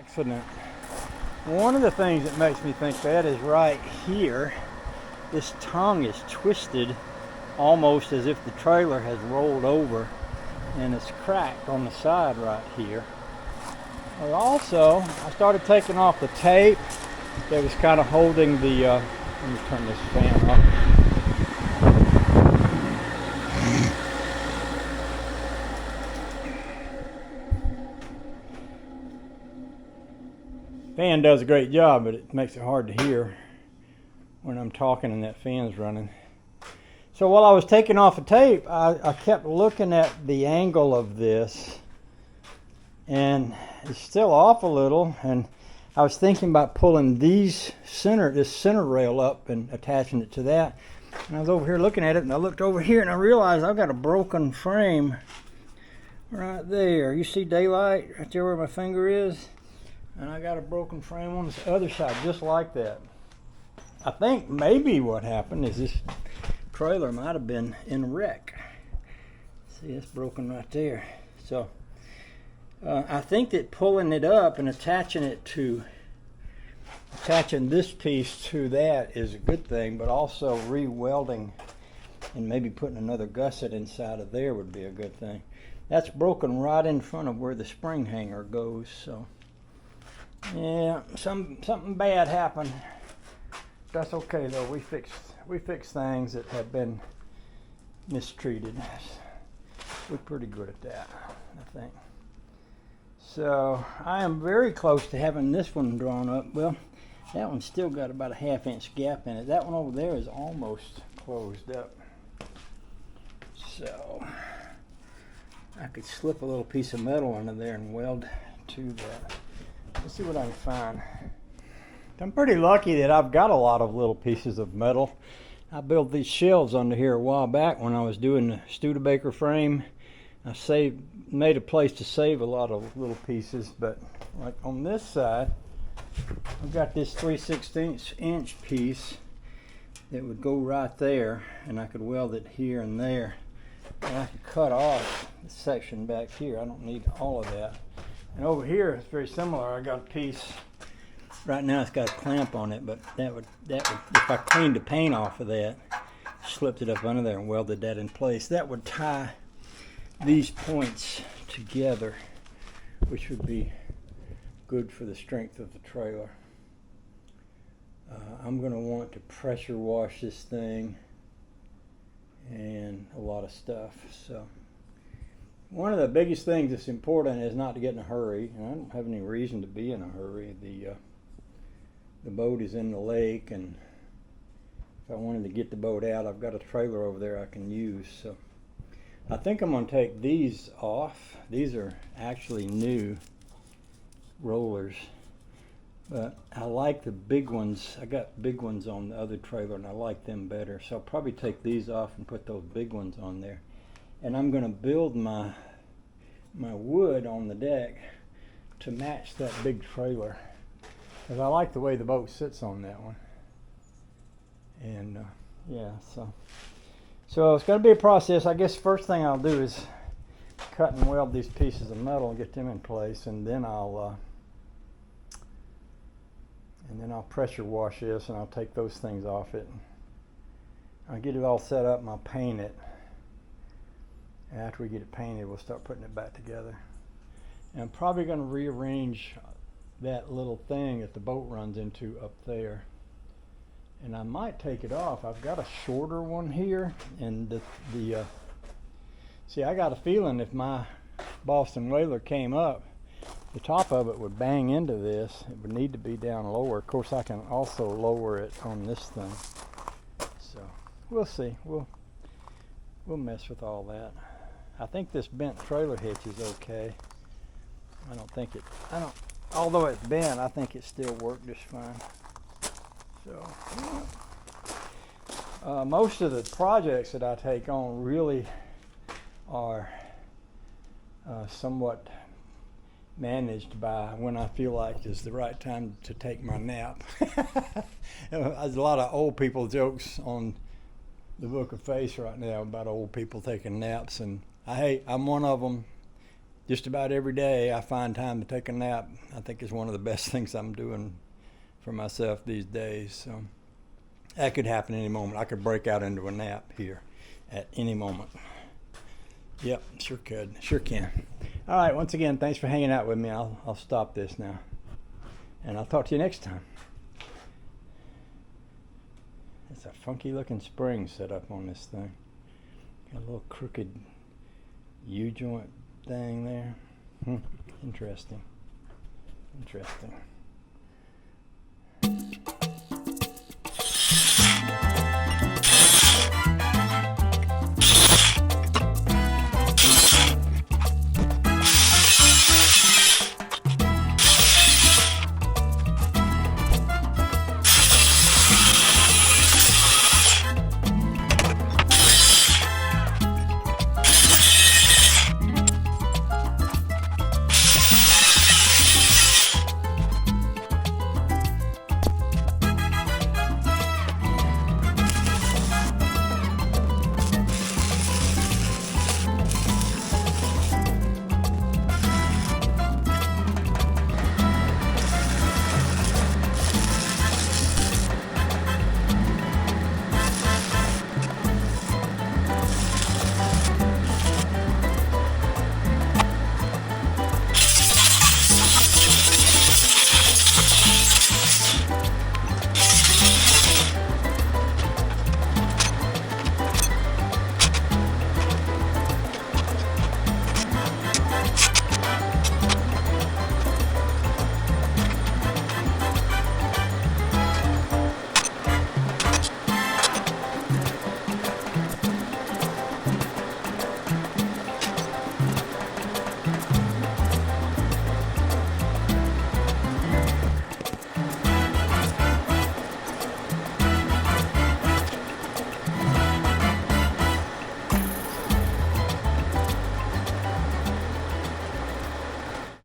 accident. One of the things that makes me think that is right here. This tongue is twisted almost as if the trailer has rolled over, and it's cracked on the side right here. But also, I started taking off the tape that was kind of holding the, let me turn this fan off. Fan does a great job, but it makes it hard to hear when I'm talking and that fan's running. So while I was taking off the tape, I kept looking at the angle of this, and it's still off a little, and I was thinking about pulling this center rail up and attaching it to that. And I was over here looking at it, and I looked over here and I realized I've got a broken frame right there. You see daylight right there where my finger is? And I got a broken frame on the other side, just like that. I think maybe what happened is this trailer might have been in a wreck. See, it's broken right there. So I think that pulling it up and attaching this piece to that is a good thing, but also re-welding and maybe putting another gusset inside of there would be a good thing. That's broken right in front of where the spring hanger goes, so yeah, something bad happened. That's okay though. We fix things that have been mistreated. We're pretty good at that, I think. So I am very close to having this one drawn up. Well, that one's still got about a 1/2 inch gap in it. That one over there is almost closed up. So I could slip a little piece of metal under there and weld to that. Let's see what I can find. I'm pretty lucky that I've got a lot of little pieces of metal. I built these shelves under here a while back when I was doing the Studebaker frame. I made a place to save a lot of little pieces, but like on this side, I've got this 3/16 inch piece that would go right there, and I could weld it here and there. And I could cut off this section back here. I don't need all of that. And over here, it's very similar. I got a piece. Right now, it's got a clamp on it, but that would if I cleaned the paint off of that, slipped it up under there and welded that in place, that would tie these points together, which would be good for the strength of the trailer. I'm going to want to pressure wash this thing and a lot of stuff. So one of the biggest things that's important is not to get in a hurry, and I don't have any reason to be in a hurry. The boat is in the lake, and if I wanted to get the boat out, I've got a trailer over there I can use. So I think I'm going to take these off. These are actually new rollers, but I like the big ones. I got big ones on the other trailer, and I like them better. So I'll probably take these off and put those big ones on there. And I'm going to build my wood on the deck to match that big trailer, because I like the way the boat sits on that one. And yeah, so it's going to be a process. I guess first thing I'll do is cut and weld these pieces of metal and get them in place, and then I'll pressure wash this, and I'll take those things off it. I'll get it all set up and I'll paint it. And after we get it painted, we'll start putting it back together. And I'm probably going to rearrange that little thing that the boat runs into up there. And I might take it off. I've got a shorter one here, and see, I got a feeling if my Boston Whaler came up, the top of it would bang into this. It would need to be down lower. Of course, I can also lower it on this thing. So we'll see. We'll mess with all that. I think this bent trailer hitch is okay. Although it's bent, I think it still worked just fine. So most of the projects that I take on really are somewhat managed by when I feel like it's the right time to take my nap. There's a lot of old people jokes on the Book of Face right now about old people taking naps, and I'm one of them. just about every day I find time to take a nap. I think it's one of the best things I'm doing for myself these days. So that could happen any moment. I could break out into a nap here at any moment. Yep, sure could. Sure can. All right, once again, thanks for hanging out with me. I'll stop this now. And I'll talk to you next time. It's a funky looking spring set up on this thing. Got a little crooked U-joint thing there. Interesting. Interesting.